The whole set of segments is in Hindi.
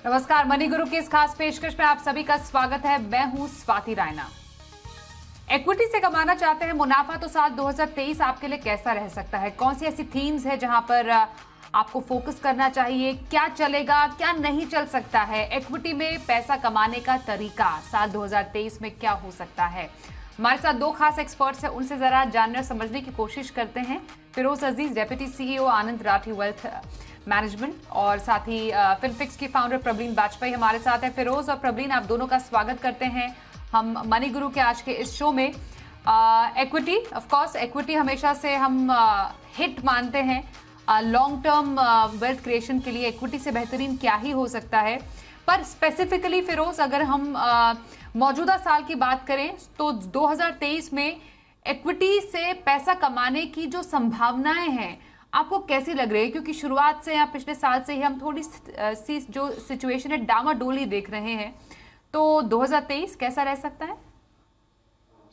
नमस्कार, मनी गुरु की इस खास पेशकश में आप सभी का स्वागत है। मैं हूं स्वाति रायना। इक्विटी से कमाना चाहते हैं मुनाफा, तो साल 2023 आपके लिए कैसा रह सकता है? कौन सी ऐसी थीम्स है जहां पर आपको फोकस करना चाहिए? क्या चलेगा, क्या नहीं चल सकता है? इक्विटी में पैसा कमाने का तरीका साल 2023 में क्या हो सकता है? हमारे साथ दो खास एक्सपर्ट्स हैं, उनसे जरा जानने और समझने की कोशिश करते हैं। फिरोज अजीज, डेप्यूटी सीईओ आनंद राठी वेल्थ मैनेजमेंट, और साथ ही फिनफिक्स की फाउंडर प्रवीण बाजपेयी हमारे साथ है। फिरोज और प्रवीण, आप दोनों का स्वागत करते हैं हम मनी गुरु के आज के इस शो में। इक्विटी, ऑफ कोर्स इक्विटी हमेशा से हम हिट मानते हैं। लॉन्ग टर्म वेल्थ क्रिएशन के लिए इक्विटी से बेहतरीन क्या ही हो सकता है। पर स्पेसिफिकली फिरोज, अगर हम मौजूदा साल की बात करें तो 2023 में इक्विटी से पैसा कमाने की जो संभावनाएं हैं आपको कैसी लग रही है? क्योंकि शुरुआत से या पिछले साल से ही हम थोड़ी सी जो सिचुएशन है डामाडोली देख रहे हैं, तो 2023 कैसा रह सकता है?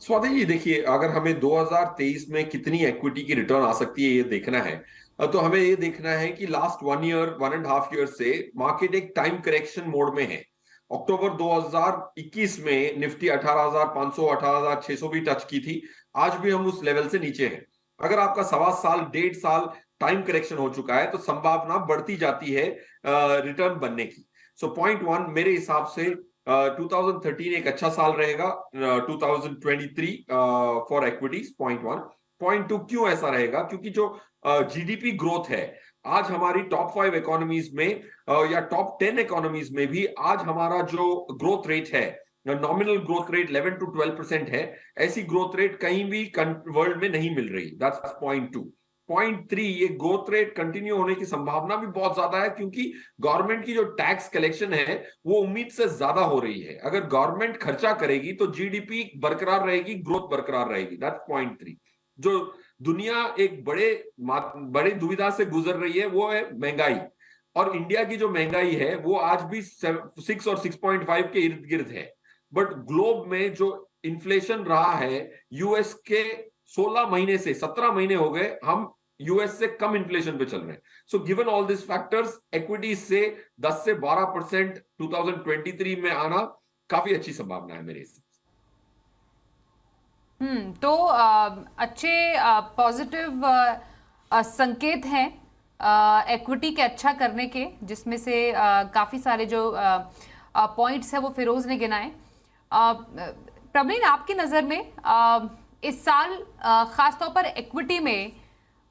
स्वाति जी, देखिए, अगर हमें 2023 में कितनी इक्विटी की रिटर्न आ सकती है ये देखना है, तो हमें ये देखना है कि लास्ट 1 ईयर 1.5 ईयर से मार्केट एक टाइम करेक्शन मोड में है। अक्टूबर 2021 में निफ्टी 18,500 18,600 भी टच की थी। आज भी हम उस लेवल से नीचे हैं। अगर आपका 1.25 साल 1.5 साल टाइम करेक्शन हो चुका है तो संभावना बढ़ती जाती है रिटर्न बनने की। सो पॉइंट वन, मेरे हिसाब से 2013 एक अच्छा साल रहेगा। 2023 for equities, point one. Point to, क्यों ऐसा रहेगा? क्योंकि जो जीडीपी ग्रोथ है आज हमारी टॉप 5 इकोनॉमीज में या टॉप 10 इकोनॉमीज में भी आज हमारा जो ग्रोथ रेट है, नॉमिनल ग्रोथ रेट 11 to 12% है। ऐसी ग्रोथ रेट कहीं भी वर्ल्ड में नहीं मिल रही। That's point two. Point three, ये ग्रोथ रेट कंटिन्यू होने की संभावना भी बहुत ज्यादा है, क्योंकि गवर्नमेंट की जो टैक्स कलेक्शन है वो उम्मीद से ज्यादा हो रही है। अगर गवर्नमेंट खर्चा करेगी तो जीडीपी बरकरार रहेगी, ग्रोथ बरकरार रहेगी। That's point three. जो दुनिया एक बड़ी दुविधा से गुजर रही है वो है महंगाई। और इंडिया की जो महंगाई है वो आज भी 6 और 6.5 के इर्द गिर्द है। बट ग्लोब में जो इन्फ्लेशन रहा है, यूएस के 16 महीने से 17 महीने हो गए हम यूएस से कम इन्फ्लेशन पे चल रहे हैं। So given all this factors, equity से 10 से 12% 2023 में आना काफी अच्छी संभावना है मेरे हिसाब तो अच्छे पॉजिटिव संकेत हैं इक्विटी के अच्छा करने के, जिसमें से काफी सारे जो पॉइंट्स है वो फिरोज ने गिनाए। प्रवीण, आपकी नजर में इस साल खासतौर पर इक्विटी में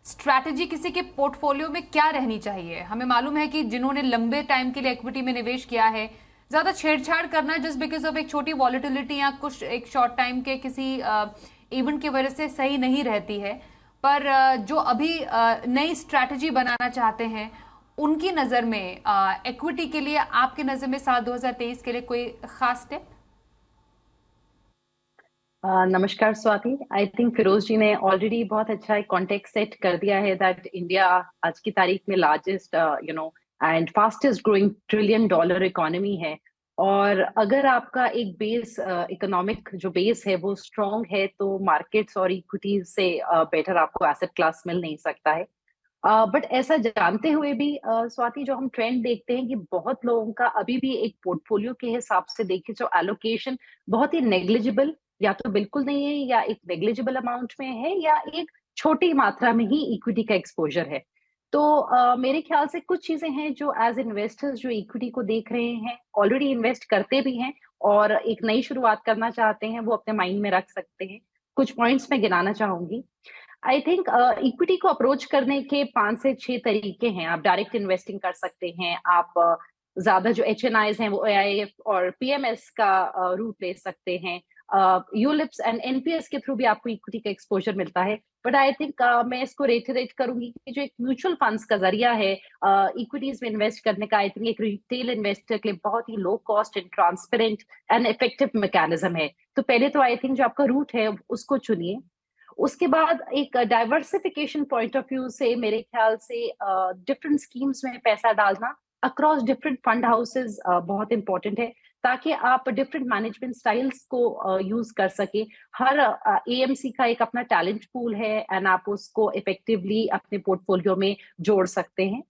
स्ट्रैटेजी किसी के पोर्टफोलियो में क्या रहनी चाहिए? हमें मालूम है कि जिन्होंने लंबे टाइम के लिए इक्विटी में निवेश किया है, ज्यादा छेड़छाड़ करना जस्ट बिकॉज ऑफ एक छोटी वॉलेटिलिटी या कुछ एक शॉर्ट टाइम के किसी इवेंट की वजह से सही नहीं रहती है। पर जो अभी नई स्ट्रैटेजी बनाना चाहते हैं उनकी नजर में इक्विटी के लिए, आपकी नजर में साल 2023 के लिए कोई खास टिप? नमस्कार स्वाति। आई थिंक फिरोज जी ने ऑलरेडी बहुत अच्छा एक कॉन्टेक्स्ट सेट कर दिया है दैट इंडिया आज की तारीख में largest and fastest growing $1 trillion economy है। और अगर आपका एक बेस इकोनॉमिक जो बेस है वो स्ट्रांग है तो मार्केट्स और इक्विटीज से बेटर आपको एसेट क्लास मिल नहीं सकता है। बट ऐसा जानते हुए भी स्वाति, जो हम ट्रेंड देखते हैं कि बहुत लोगों का अभी भी एक पोर्टफोलियो के हिसाब से देखें जो एलोकेशन बहुत ही नेग्लिजिबल या तो बिल्कुल नहीं है, या एक नेग्लिजिबल अमाउंट में है, या एक छोटी मात्रा में ही इक्विटी का एक्सपोजर है। तो मेरे ख्याल से कुछ चीजें हैं जो एज इन्वेस्टर्स जो इक्विटी को देख रहे हैं, ऑलरेडी इन्वेस्ट करते भी हैं और एक नई शुरुआत करना चाहते हैं, वो अपने माइंड में रख सकते हैं। कुछ पॉइंट्स मैं गिनाना चाहूंगी। आई थिंक इक्विटी को अप्रोच करने के 5 से 6 तरीके हैं। आप डायरेक्ट इन्वेस्टिंग कर सकते हैं, आप ज्यादा जो HNIs हैं वो AIF और PMS का रूट ले सकते हैं। यूलिप्स एंड NPS के थ्रू भी आपको इक्विटी का एक्सपोजर मिलता है। बट आई थिंक मैं इसको रेट करूंगी कि जो एक म्यूचुअल फंड्स का जरिया है इक्विटीज में इन्वेस्ट करने का, आई थिंक एक रिटेल इन्वेस्टर के लिए बहुत ही low cost and transparent and effective mechanism है। तो पहले तो आई थिंक जो आपका रूट है उसको चुनिए। उसके बाद एक डाइवर्सिफिकेशन पॉइंट ऑफ व्यू से मेरे ख्याल से डिफरेंट स्कीम्स में पैसा डालना अक्रॉस डिफरेंट फंड हाउसेस बहुत इंपॉर्टेंट है, ताकि आप डिफरेंट मैनेजमेंट स्टाइल्स को यूज कर सके। हर AMC का एक अपना टैलेंट पूल है एंड आप उसको इफेक्टिवली अपने पोर्टफोलियो में जोड़ सकते हैं।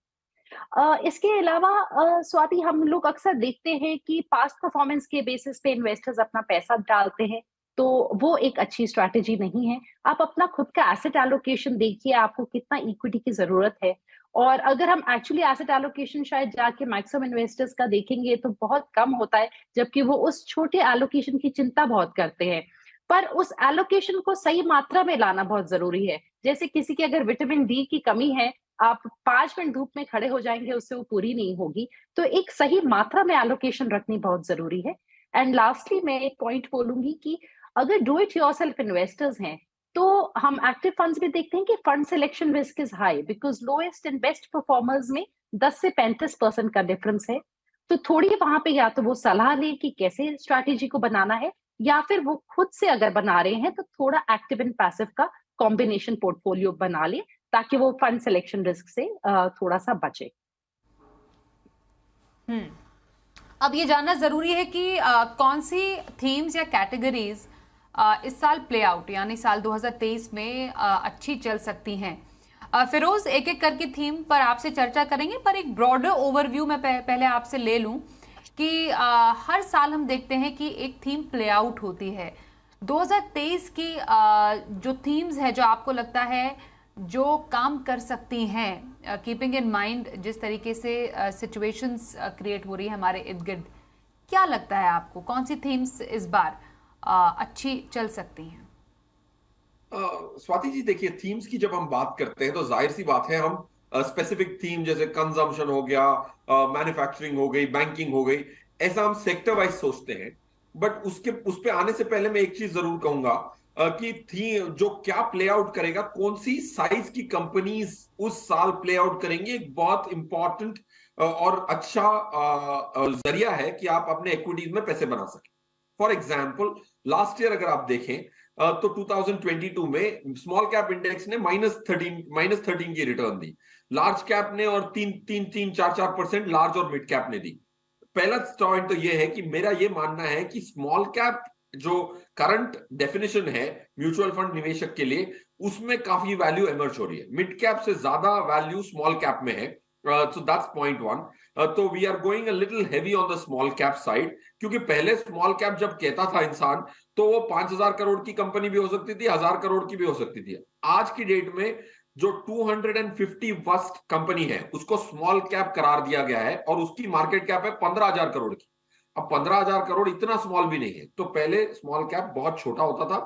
इसके अलावा स्वाति, हम लोग अक्सर देखते हैं कि पास्ट परफॉर्मेंस के बेसिस पे इन्वेस्टर्स अपना पैसा डालते हैं, तो वो एक अच्छी स्ट्रैटेजी नहीं है। आप अपना खुद का एसेट एलोकेशन देखिए, आपको कितना इक्विटी की जरूरत है। और अगर हम एक्चुअली एसेट एलोकेशन शायद जाके मैक्सिमम इन्वेस्टर्स का देखेंगे तो बहुत कम होता है, जबकि वो उस छोटे एलोकेशन की चिंता बहुत करते हैं। पर उस एलोकेशन को सही मात्रा में लाना बहुत जरूरी है। जैसे किसी की अगर विटामिन डी की कमी है, आप 5 मिनट धूप में खड़े हो जाएंगे, उससे वो पूरी नहीं होगी। तो एक सही मात्रा में एलोकेशन रखनी बहुत जरूरी है। एंड लास्टली मैं एक पॉइंट बोलूंगी कि अगर डू इट योरसेल्फ इन्वेस्टर्स हैं, तो हम एक्टिव फंड्स में देखते हैं कि fund selection risk is high, because lowest and best performers में 10 से 35% का डिफरेंस है। तो थोड़ी वहां पे या तो वो सलाह लें कि कैसे स्ट्रैटेजी को बनाना है, या फिर वो खुद से अगर बना रहे हैं तो थोड़ा एक्टिव एंड पैसिव का कॉम्बिनेशन पोर्टफोलियो बना ले, ताकि वो फंड सिलेक्शन रिस्क से थोड़ा सा बचे। अब ये जानना जरूरी है कि कौन सी थीम्स या कैटेगरीज इस साल प्ले आउट यानी साल 2023 में अच्छी चल सकती हैं। फिरोज, एक एक करके थीम पर आपसे चर्चा करेंगे, पर एक ब्रॉडर ओवरव्यू मैं पहले आपसे ले लूं कि हर साल हम देखते हैं कि एक थीम प्ले आउट होती है। 2023 की जो थीम्स है जो आपको लगता है जो काम कर सकती हैं, कीपिंग इन माइंड जिस तरीके से सिचुएशंस क्रिएट हो रही है हमारे इर्द गिर्द, क्या लगता है आपको कौन सी थीम्स इस बार अच्छी चल सकती हैं? स्वाति जी, देखिए, थीम्स की जब हम बात करते हैं तो जाहिर सी बात है, हम स्पेसिफिक थीम जैसे कंजम्पशन हो गया, मैन्युफैक्चरिंग हो गई, बैंकिंग हो गई, ऐसा हम सेक्टर वाइज सोचते हैं। बट उस पे आने से पहले मैं एक चीज जरूर कहूंगा कि थीम जो क्या प्ले आउट करेगा, कौन सी साइज की कंपनीज उस साल प्ले आउट करेंगी, एक बहुत इंपॉर्टेंट और अच्छा जरिया है कि आप अपने इक्विटीज में पैसे बना सकें। फॉर एग्जाम्पल, लास्ट ईयर अगर आप देखें तो 2022 में स्मॉल कैप इंडेक्स ने -13 की रिटर्न दी, लार्ज कैप ने और 3-4% लार्ज और मिड कैप ने दी। पहला पॉइंट तो यह है कि मेरा यह मानना है कि स्मॉल कैप जो करंट डेफिनेशन है म्यूचुअल फंड निवेशक के लिए, उसमें काफी वैल्यू इमर्ज हो रही है। मिड कैप से ज्यादा वैल्यू स्मॉल कैप में है। So that's point one. तो we are going a little heavy on the small cap side, क्योंकि पहले स्मॉल कैप जब कहता था इंसान तो वो 5,000 करोड़ की कंपनी भी हो सकती थी, 1,000 करोड़ की भी हो सकती थी। आज की डेट में जो 250 वर्स्ट कंपनी है उसको स्मॉल कैप करार दिया गया है और उसकी मार्केट कैप है 15,000 करोड़ की। अब 15,000 करोड़ इतना स्मॉल भी नहीं है। तो पहले स्मॉल कैप बहुत छोटा होता था।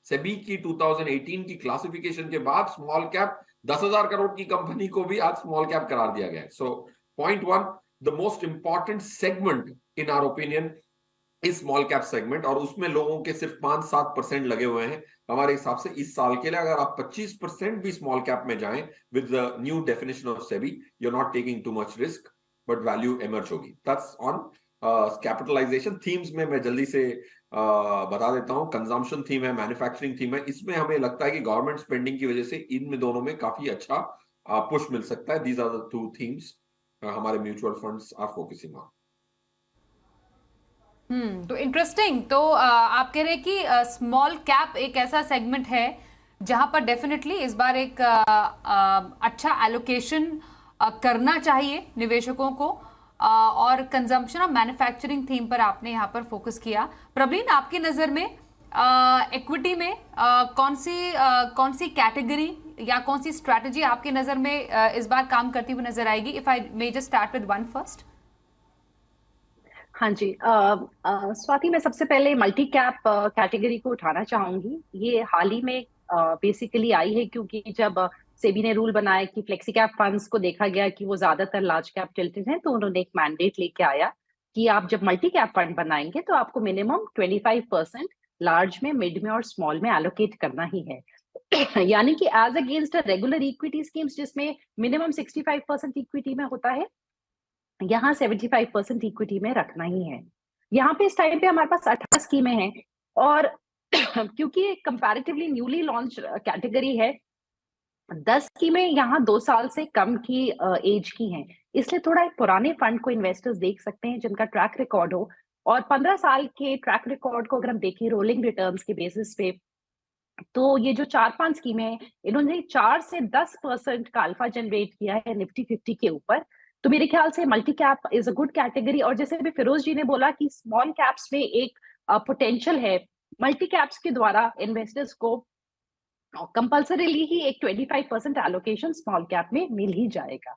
सेबी की 2018 की क्लासिफिकेशन के बाद स्मॉल कैप 10,000 करोड़ की कंपनी को भी आज स्मॉल कैप करार दिया गया है। So point one, the most important segment in our opinion is small cap segment, और उसमें लोगों के सिर्फ 5-7% लगे हुए हैं। हमारे हिसाब से इस साल के लिए अगर आप 25% भी स्मॉल कैप में जाएं with the new definition of SEBI, you are not taking too much risk, but value emerge होगी। That's on capitalization. थीम्स में मैं जल्दी से बता देता हूं। कंजम्पशन थीम है, मैन्युफैक्चरिंग थीम है। इसमें हमें लगता है कि गवर्नमेंट स्पेंडिंग की वजह से इनमें दोनों में काफी अच्छा पुश मिल सकता है। These are the two themes हमारे mutual funds are focusing on. तो इंटरेस्टिंग। तो आप कह रहे हैं कि स्मॉल कैप एक ऐसा सेगमेंट है जहां पर डेफिनेटली इस बार एक अच्छा एलोकेशन करना चाहिए निवेशकों को, और कंजम्पशन और मैन्युफैक्चरिंग थीम पर आपने यहाँ पर फोकस किया। प्रवीण, आपकी नजर में इक्विटी में कौन सी कैटेगरी या कौन सी स्ट्रैटेजी आपकी नजर में इस बार काम करती हुई नजर आएगी? If I may just start with one first. हाँ जी, स्वाति, मैं सबसे पहले मल्टी कैप कैटेगरी को उठाना चाहूंगी। ये हाल ही में बेसिकली आई है क्योंकि जब सेबी ने रूल बनाया कि फ्लेक्सी कैप फंड्स को देखा गया कि वो ज्यादातर लार्ज कैप टिल्टेड हैं, तो उन्होंने एक मैंडेट लेके आया कि आप जब मल्टी कैप फंड बनाएंगे तो आपको मिनिमम 25% लार्ज में, मिड में और स्मॉल में एलोकेट करना ही है। यानी कि as against regular equity schemes जिसमें मिनिमम 65% इक्विटी में होता है, यहाँ 75% इक्विटी में रखना ही है। यहाँ पे इस टाइम पे हमारे पास 18 स्कीमें हैं, और क्योंकि कंपैरेटिवली न्यूली लॉन्च कैटेगरी है, 10 स्कीमें यहाँ 2 साल से कम की एज की हैं, इसलिए थोड़ा एक पुराने फंड को इन्वेस्टर्स देख सकते हैं जिनका ट्रैक रिकॉर्ड हो। और 15 साल के ट्रैक रिकॉर्ड को अगर हम देखें रोलिंग रिटर्न्स के बेसिस पे, तो ये जो 4-5 स्कीमें हैं, इन्होंने 4 से 10% का अल्फा जनरेट किया है निफ्टी 50 के ऊपर। तो मेरे ख्याल से multi cap is a good category. और जैसे अभी फिरोज जी ने बोला कि स्मॉल कैप्स में एक पोटेंशियल है, मल्टी कैप्स के द्वारा इन्वेस्टर्स को कंपल्सरीली ही एक 25% एलोकेशन स्मॉल कैप में मिल ही जाएगा।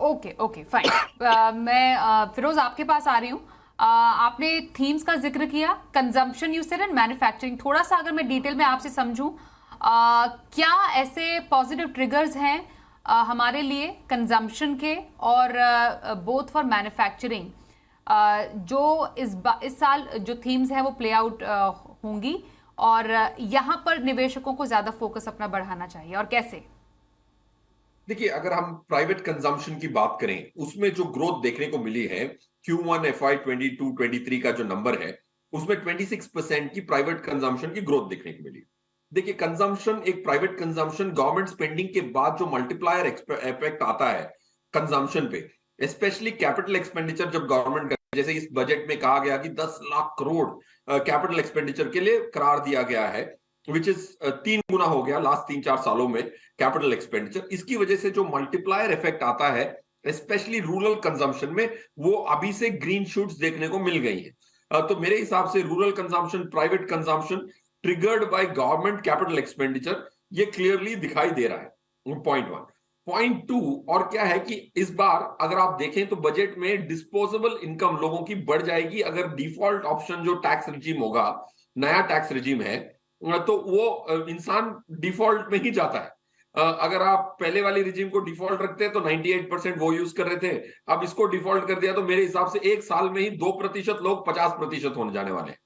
Okay okay fine. मैं फिरोज आपके पास आ रही हूँ। आपने थीम्स का जिक्र किया, consumption you said and manufacturing. थोड़ा सा अगर मैं डिटेल में आपसे समझूं, क्या ऐसे पॉजिटिव ट्रिगर्स हैं हमारे लिए कंजम्पशन के और बोथ फॉर मैन्युफैक्चरिंग, जो इस साल जो थीम्स हैं वो प्ले आउट होंगी और यहाँ पर निवेशकों को ज्यादा फोकस अपना बढ़ाना चाहिए और कैसे? देखिए, अगर हम प्राइवेट कंजम्पशन की बात करें, उसमें जो ग्रोथ देखने को मिली है, Q1 FY 22-23 का जो नंबर है, उसमें 26% की प्राइवेट कंजम्पशन की ग्रोथ देखने को मिली। देखिए, कंजम्पशन, एक प्राइवेट कंजम्पशन गवर्नमेंट स्पेंडिंग के बाद जो मल्टीप्लायर इफेक्ट आता है कंजम्पशन पे, स्पेशली कैपिटल एक्सपेंडिचर जब गवर्नमेंट, जैसे इस बजट में कहा गया कि 10 लाख करोड़ कैपिटल एक्सपेंडिचर के लिए करार दिया गया है, विच इज 3 गुना हो गया लास्ट 3-4 सालों में कैपिटल एक्सपेंडिचर। इसकी वजह से जो मल्टीप्लायर इफेक्ट आता है स्पेशली रूरल कंजम्पशन में, वो अभी से ग्रीन शूट्स देखने को मिल गई है। तो मेरे हिसाब से rural consumption, private consumption triggered by government capital expenditure, ये क्लियरली दिखाई दे रहा है, पॉइंट 1। पॉइंट 2 और क्या है कि इस बार अगर आप देखें तो बजट में डिस्पोजेबल इनकम लोगों की बढ़ जाएगी अगर डिफॉल्ट ऑप्शन जो टैक्स रिजीम होगा, नया टैक्स रिजीम है, तो वो इंसान डिफॉल्ट में ही जाता है। अगर आप पहले वाली रिजीम को डिफॉल्ट रखते हैं तो 98% वो यूज कर रहे थे, अब इसको डिफॉल्ट कर दिया तो मेरे हिसाब से एक साल में ही 2% लोग 50% होने जाने वाले हैं।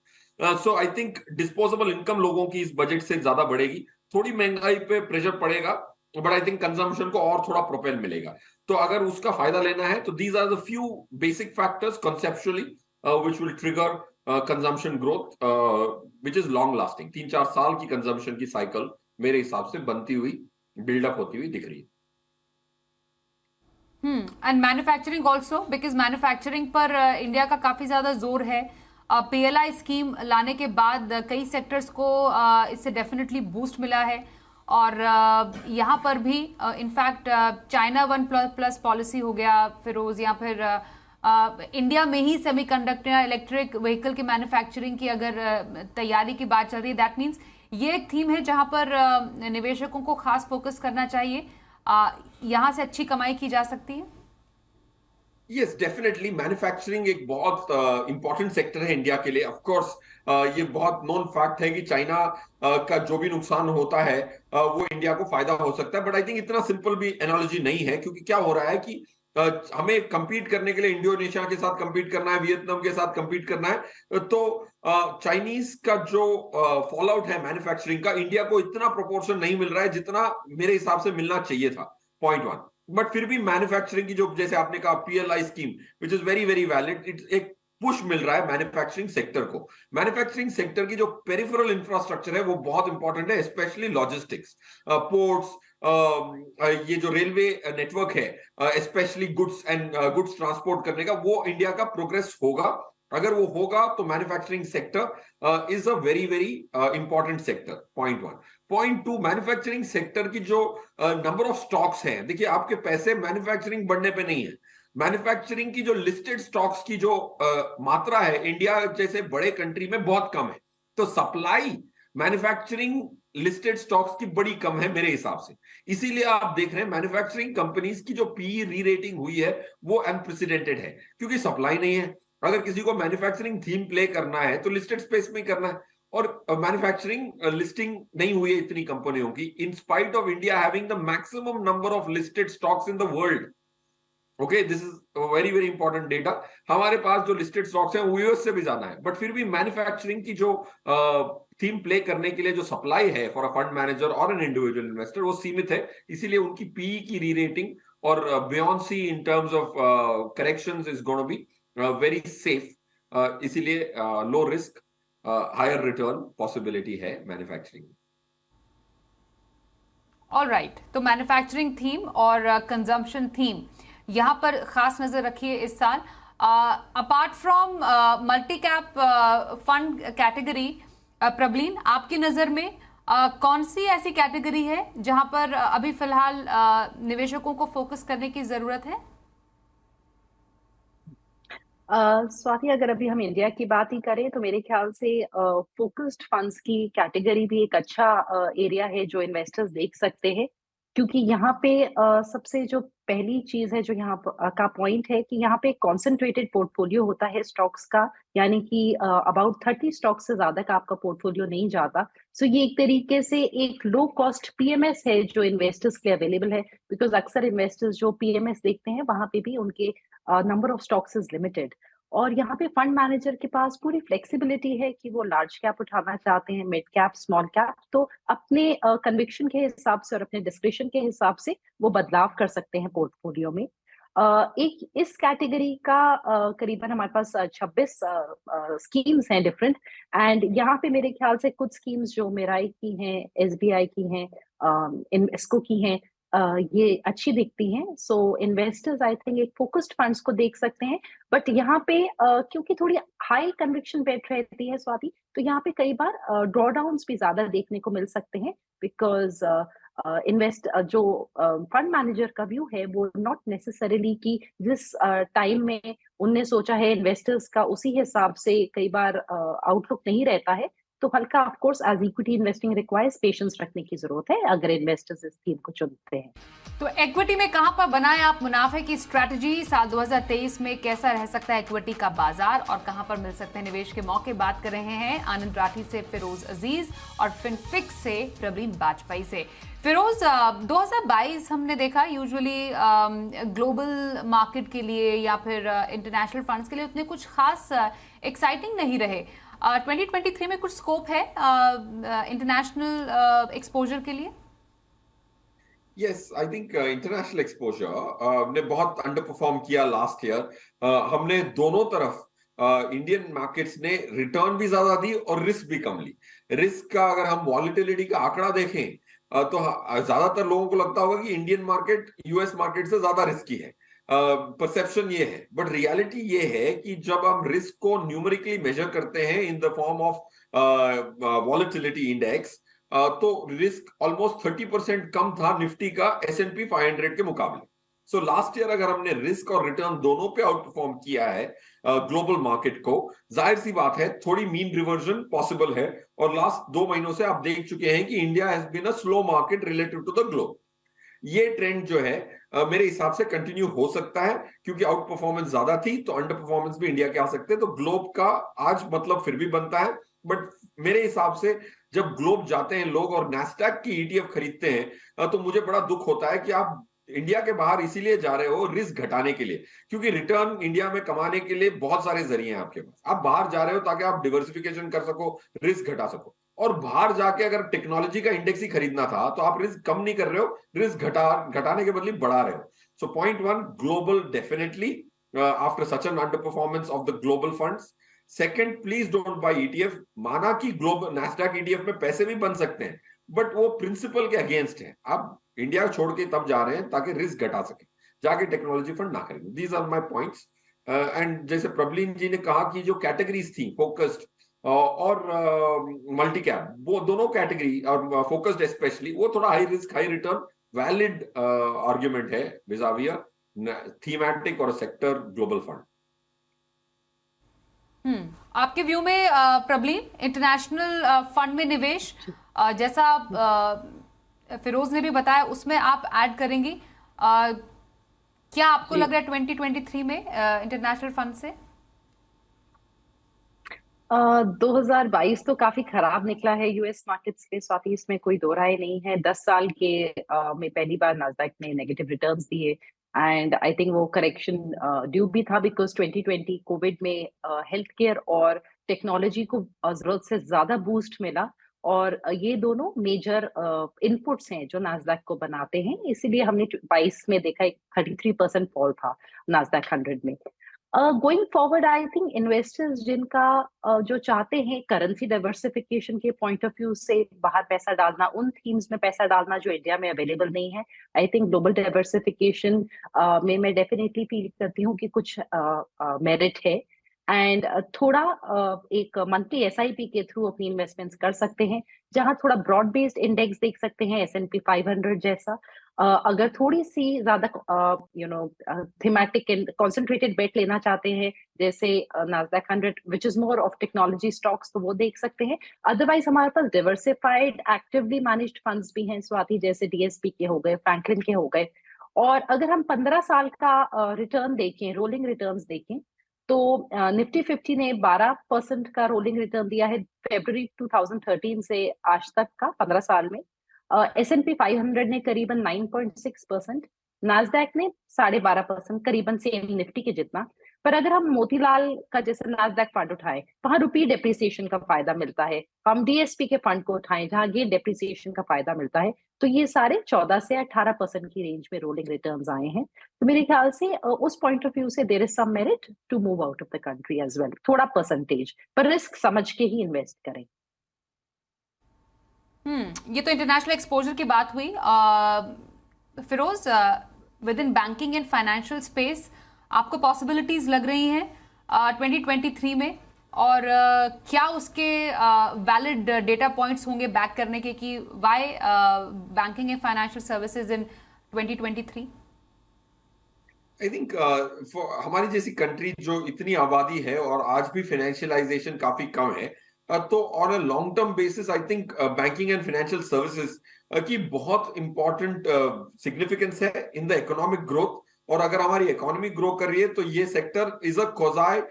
सो आई थिंक डिस्पोजेबल इनकम लोगों की इस बजट से ज्यादा बढ़ेगी, थोड़ी महंगाई पे प्रेशर पड़ेगा, बट आई थिंक कंजम्पशन को और थोड़ा प्रोपेल मिलेगा। तो अगर उसका फायदा लेना है तो these are the few basic factors conceptually which will trigger consumption growth which is long lasting। 3-4 साल की कंजम्पशन की साइकिल मेरे हिसाब से बनती हुई, बिल्डअप होती हुई दिख रही है। And manufacturing also, because manufacturing पर इंडिया का काफी ज्यादा जोर है। PLI स्कीम लाने के बाद कई सेक्टर्स को इससे डेफिनेटली बूस्ट मिला है और यहाँ पर भी इनफैक्ट चाइना 1++ पॉलिसी हो गया फिरोज, या फिर इंडिया में ही सेमीकंडक्टर या इलेक्ट्रिक व्हीकल की मैन्युफैक्चरिंग की अगर तैयारी की बात चल रही है, दैट मीन्स ये एक थीम है जहां पर निवेशकों को खास फोकस करना चाहिए, यहां से अच्छी कमाई की जा सकती है। यस, डेफिनेटली मैन्युफैक्चरिंग एक बहुत इंपॉर्टेंट सेक्टर है इंडिया के लिए। ऑफ कोर्स ये बहुत नोन फैक्ट है कि चाइना का जो भी नुकसान होता है वो इंडिया को फायदा हो सकता है, बट आई थिंक इतना सिंपल भी एनालॉजी नहीं है, क्योंकि क्या हो रहा है कि हमें कंपीट करने के लिए इंडोनेशिया के साथ कंपीट करना है, वियतनाम के साथ कंपीट करना है, तो चाइनीज का जो फॉल आउट है मैन्युफैक्चरिंग का, इंडिया को इतना प्रोपोर्शन नहीं मिल रहा है जितना मेरे हिसाब से मिलना चाहिए था, पॉइंट 1। बट फिर भी मैन्युफैक्चरिंग की जो, जैसे आपने कहा PLI scheme, which is very very valid, it's एक पुश मिल रहा है मैन्युफैक्चरिंग सेक्टर को। मैन्युफैक्चरिंग सेक्टर की जो पेरिफेरल इंफ्रास्ट्रक्चर है वो बहुत इंपॉर्टेंट है, स्पेशली लॉजिस्टिक्स, पोर्ट्स, ये जो रेलवे नेटवर्क है, specially goods and goods transport करने का, वो इंडिया का प्रोग्रेस होगा। अगर वो होगा तो manufacturing sector is a very very important sector, point 1। Point 2, manufacturing sector की जो नंबर ऑफ स्टॉक्स हैं, देखिए आपके पैसे मैन्युफैक्चरिंग बढ़ने पे नहीं है, मैन्युफैक्चरिंग की जो लिस्टेड स्टॉक्स की जो मात्रा है इंडिया जैसे बड़े कंट्री में बहुत कम है, तो सप्लाई मैन्युफैक्चरिंग लिस्टेड स्टॉक्स की बड़ी कम है मेरे हिसाब से। इसीलिए आप देख रहे हैं मैन्युफैक्चरिंग कंपनीज की जो PE री रेटिंग हुई है वो अनप्रेसिडेंटेड है, क्योंकि सप्लाई नहीं है। अगर किसी को मैन्युफैक्चरिंग थीम प्ले करना है तो लिस्टेड स्पेस में करना है, और मैन्युफैक्चरिंग लिस्टिंग नहीं हुई है इतनी कंपनियों की, in spite of India having the maximum number of listed stocks in the world. Okay, this is very very important data. हमारे पास जो लिस्टेड स्टॉक्स हैं वो यूएस से भी ज्यादा है, बट फिर भी मैन्युफैक्चरिंग की जो थीम प्ले करने के लिए जो सप्लाई है फॉर अ फंड मैनेजर और एन इंडिविजुअल इन्वेस्टर वो सीमित है, इसीलिए उनकी PE की री रेटिंग और beyond see in terms of corrections is gonna be very safe, इसीलिए low risk higher return possibility है मैन्युफैक्चरिंग। ऑलराइट, तो मैन्युफैक्चरिंग थीम और कंजम्पशन थीम यहाँ पर खास नजर रखिए इस साल। Apart from multi cap fund category, Prableen आपकी नजर में कौन सी ऐसी कैटेगरी है जहां पर अभी फिलहाल निवेशकों को फोकस करने की जरूरत है? स्वाति, अगर अभी हम इंडिया की बात ही करें तो मेरे ख्याल से फोकस्ड फंड्स की कैटेगरी भी एक अच्छा एरिया है जो इन्वेस्टर्स देख सकते हैं, क्योंकि यहाँ पे सबसे जो पहली चीज है जो यहाँ का पॉइंट है कि यहाँ पे कॉन्सेंट्रेटेड पोर्टफोलियो होता है स्टॉक्स का, यानी कि अबाउट 30 स्टॉक्स से ज्यादा का आपका पोर्टफोलियो नहीं जाता। सो ये एक तरीके से एक लो कॉस्ट पीएमएस है जो इन्वेस्टर्स के लिए अवेलेबल है, बिकॉज अक्सर इन्वेस्टर्स जो पीएमएस देखते हैं वहां पे भी उनके number of stocks is limited. और यहाँ पे फंड मैनेजर के पास पूरी फ्लेक्सिबिलिटी है कि वो लार्ज कैप उठाना चाहते हैं, मिड कैप, स्मॉल कैप, तो अपने कन्विक्शन के हिसाब से और अपने डिस्क्रिप्शन के हिसाब से वो बदलाव कर सकते हैं पोर्टफोलियो में। एक इस कैटेगरी का करीबन हमारे पास 26 स्कीम्स हैं डिफरेंट, एंड यहाँ पे मेरे ख्याल से कुछ स्कीम्स जो मेराई की हैं, एसबीआई की हैं, इस्को की हैं, ये अच्छी दिखती हैं। सो इन्वेस्टर्स आई थिंक एक फोकस्ड फंड्स को देख सकते हैं। बट यहाँ पे क्योंकि थोड़ी हाई कन्विक्शन बेट रहती है स्वाति, तो यहाँ पे कई बार ड्रॉडाउन्स भी ज्यादा देखने को मिल सकते हैं, बिकॉज जो फंड मैनेजर का व्यू है वो नॉट नेसेसरीली कि जिस टाइम में उनने सोचा है इन्वेस्टर्स का उसी हिसाब से कई बार आउटलुक नहीं रहता है। तो हल्का of course as equity investing requires patience रखने की जरूरत है अगर इन्वेस्टर्स इस स्कीम को चुनते हैं। तो इक्विटी में कहां पर बनाए आप मुनाफे की स्ट्रैटेजी? साल 2023 में कैसा रह सकता है इक्विटी का बाजार और कहां पर मिल सकते हैं निवेश के मौके? बात कर रहे हैं आनंद राठी से फिरोज अजीज और फिनफिक्स से प्रवीण बाजपेयी से। फिरोज, 2022 हमने देखा यूजुअली ग्लोबल मार्केट के लिए या फिर इंटरनेशनल फंड्स के लिए उतने कुछ खास एक्साइटिंग नहीं रहे। 2023 में कुछ स्कोप है इंटरनेशनल एक्सपोजर के लिए? Yes, I think international exposure ने बहुत अंडर परफॉर्म किया लास्ट ईयर। हमने दोनों तरफ इंडियन मार्केट्स ने रिटर्न भी ज्यादा दी और रिस्क भी कम ली। रिस्क का अगर हम वॉलिटिलिटी का आंकड़ा देखें तो ज्यादातर लोगों को लगता होगा कि इंडियन मार्केट यूएस मार्केट से ज्यादा रिस्की है। परसेप्शन ये है, बट रियलिटी ये है कि जब हम रिस्क को न्यूमेरिकली मेजर करते हैं in the form of volatility index, तो रिस्क ऑलमोस्ट 30% कम था निफ्टी का S&P 500 के मुकाबले। सो लास्ट ईयर अगर हमने रिस्क और रिटर्न दोनों पे आउट परफॉर्म किया है ग्लोबल मार्केट को, जाहिर सी बात है थोड़ी मीन रिवर्जन पॉसिबल है। और लास्ट 2 महीनों से आप देख चुके हैं कि India has been a slow market relative to the globe. ये ट्रेंड जो है मेरे हिसाब से कंटिन्यू हो सकता है, क्योंकि आउट परफॉर्मेंस ज्यादा थी तो अंडर परफॉर्मेंस भी इंडिया के आ सकते हैं। तो ग्लोब का आज मतलब फिर भी बनता है, बट मेरे हिसाब से जब ग्लोब जाते हैं लोग और नैस्डैक की ईटीएफ खरीदते हैं तो मुझे बड़ा दुख होता है कि आप इंडिया के बाहर इसीलिए जा रहे हो रिस्क घटाने के लिए, क्योंकि रिटर्न इंडिया में कमाने के लिए बहुत सारे जरिए हैं आपके पास। आप बाहर जा रहे हो ताकि आप डिवर्सिफिकेशन कर सको, रिस्क घटा सको। और बाहर जाके अगर टेक्नोलॉजी का इंडेक्स ही खरीदना था तो आप रिस्क कम नहीं कर रहे हो, रिस्क घटाने के बदले बढ़ा रहे हो। So point 1, global definitely after such an under performance of the global funds. Second, please don't buy ETF. माना कि ग्लोबल नैस्डैक ईटीएफ में पैसे भी बन सकते हैं, बट वो प्रिंसिपल के अगेंस्ट है। आप इंडिया छोड़ के तब जा रहे हैं ताकि रिस्क घटा सके, जाके टेक्नोलॉजी फंड ना खरीदें। These are my points. And जैसे प्रबलीन जी ने कहा कि जो कैटेगरीज थी फोकस्ड और मल्टी कैप, वो दोनों कैटेगरी और फोकस्ड स्पेशली, वो थोड़ा high risk high return valid argument है विजाविया थीमेटिक और सेक्टर ग्लोबल फंड। आपके व्यू में प्रबलीन, इंटरनेशनल फंड में निवेश जैसा फिरोज ने भी बताया उसमें आप ऐड करेंगी, क्या आपको लग रहा है 2023 में इंटरनेशनल फंड से? 2022 तो काफी खराब निकला है यूएस मार्केट्स के स्वाति, इसमें कोई दो राय नहीं है। 10 साल के में पहली बार नास्डैक ने नेगेटिव रिटर्न्स दिए, एंड आई थिंक वो करेक्शन ड्यू भी था, बिकॉज 2020 कोविड में हेल्थ केयर और टेक्नोलॉजी को जरूरत से ज्यादा बूस्ट मिला, और ये दोनों मेजर इनपुट्स हैं जो नास्डैक को बनाते हैं। इसीलिए हमने 22 में देखा एक 33% फॉल था नास्डैक 100 में। Going forward I think investors जिनका जो चाहते हैं करेंसी डाइवर्सिफिकेशन के पॉइंट ऑफ व्यू से बाहर पैसा डालना, उन थीम्स में पैसा डालना जो इंडिया में अवेलेबल नहीं है, आई थिंक ग्लोबल डाइवर्सिफिकेशन में मैं डेफिनेटली फील करती हूँ कि कुछ मेरिट है। एंड थोड़ा एक मंथली एसआईपी के थ्रू अपनी इन्वेस्टमेंट्स कर सकते हैं, जहां थोड़ा ब्रॉड बेस्ड इंडेक्स देख सकते हैं, S&P 500 जैसा। अगर थोड़ी सी ज्यादा थीमेटिक एंड कॉन्सेंट्रेटेड बेट लेना चाहते हैं, जैसे Nasdaq 100 which is more of technology stocks, तो वो देख सकते हैं। अदरवाइज हमारे पास डिवर्सिफाइड एक्टिवली मैनेज्ड फंड्स भी हैं स्वाति, जैसे डीएसपी के हो गए, फ्रैंकलिन के हो गए। और अगर हम 15 साल का रिटर्न देखें, रोलिंग रिटर्न्स देखें, तो निफ्टी 50 ने 12% का रोलिंग रिटर्न दिया है फरवरी 2013 से आज तक का, 15 साल में। S&P 500 ने करीबन 9.6%, नास्डैक ने 12.5%, करीबन सेम निफ्टी के जितना। पर अगर हम मोतीलाल का जैसे नास्डैक फंड उठाएं, वहां रुपी डेप्रिसिएशन का फायदा मिलता है। हम डीएसपी के फंड को उठाएं, जहां गेन डेप्रिसिएशन का फायदा मिलता है, तो ये सारे 14 से 18% की रेंज में रोलिंग रिटर्न्स आए हैं। तो मेरे ख्याल से उस पॉइंट ऑफ व्यू से there is some merit to move out of the country as well, थोड़ा परसेंटेज पर रिस्क समझ के ही इन्वेस्ट करें। ये तो इंटरनेशनल एक्सपोजर की बात हुई। Firoz, within banking and financial space आपको पॉसिबिलिटीज लग रही हैं 2023 में, और क्या उसके वैलिड डेटा पॉइंट्स होंगे बैक करने के कि why banking and financial services in 2023? I think हमारी जैसी कंट्री जो इतनी आबादी है और आज भी फाइनेंशियलाइजेशन काफी कम है, तो on a long term basis I think banking and financial services की बहुत इंपॉर्टेंट सिग्निफिकेंस है इन द इकोनॉमिक ग्रोथ। और अगर हमारी इकोनॉमी ग्रो कर रही है तो ये sector is a quasi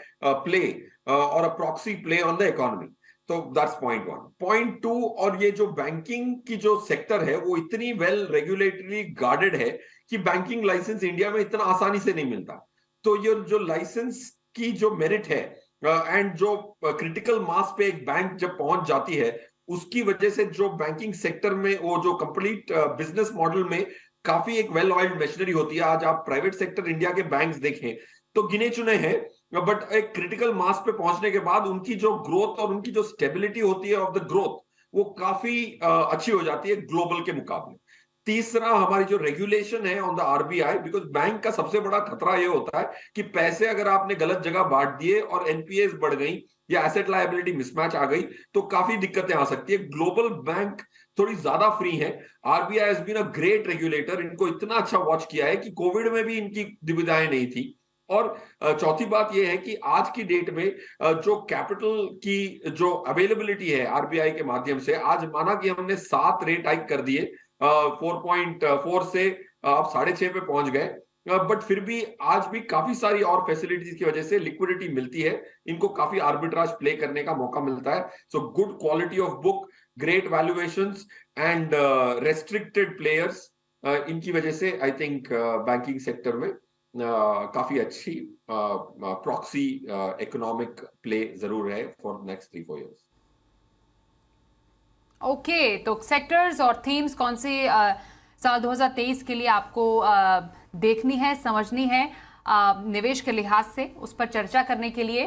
play और a proxy play on the economy. तो that's point one. Point two, और ये जो बैंकिंग की जो सेक्टर है वो इतनी वेल रेगुलेटरी गार्डेड है कि बैंकिंग लाइसेंस इंडिया में इतना आसानी से नहीं मिलता। तो ये जो लाइसेंस की जो मेरिट है एंड जो क्रिटिकल मास पे एक बैंक जब पहुंच जाती है, उसकी वजह से जो बैंकिंग सेक्टर में वो जो कंप्लीट बिजनेस मॉडल में काफी एक वेल ऑयल्ड मशीनरी होती है। आज आप प्राइवेट सेक्टर इंडिया के बैंक्स देखें तो गिने चुने हैं, बट एक क्रिटिकल मास पे पहुंचने के बाद उनकी जो ग्रोथ और उनकी जो स्टेबिलिटी होती है ऑफ द ग्रोथ, वो काफी अच्छी हो जाती है ग्लोबल के मुकाबले। तीसरा, हमारी जो रेगुलेशन है on the RBI, because bank का सबसे बड़ा खतरा ये होता है कि पैसे अगर आपने गलत जगह बांट दिए और एनपीएस बढ़ गई या एसेट लायबिलिटी मिसमैच आ गई तो काफी दिक्कतें आ सकती है। ग्लोबल बैंक थोड़ी ज्यादा फ्री है। RBI has been a great regulator, इनको इतना अच्छा वॉच किया है कि कोविड में भी इनकी दुविधाएं नहीं थी। और चौथी बात यह है कि आज की डेट में जो कैपिटल की जो अवेलेबिलिटी है आरबीआई के माध्यम से, आज माना कि हमने 7 रेट हाइक कर दिए, 4.4 से आप 6.5 पे पहुंच गए, बट फिर भी आज भी काफी सारी और फैसिलिटीज की वजह से लिक्विडिटी मिलती है, इनको काफी आर्बिट्राज प्ले करने का मौका मिलता है। So good quality of book, great valuations and restricted players, इनकी वजह से आई थिंक बैंकिंग सेक्टर में काफी अच्छी प्रॉक्सी इकोनॉमिक प्ले जरूर है फॉर नेक्स्ट 3-4 इयर्स। ओके, तो सेक्टर्स और थीम्स कौन से साल 2023 के लिए आपको देखनी है, समझनी है निवेश के लिहाज से, उस पर चर्चा करने के लिए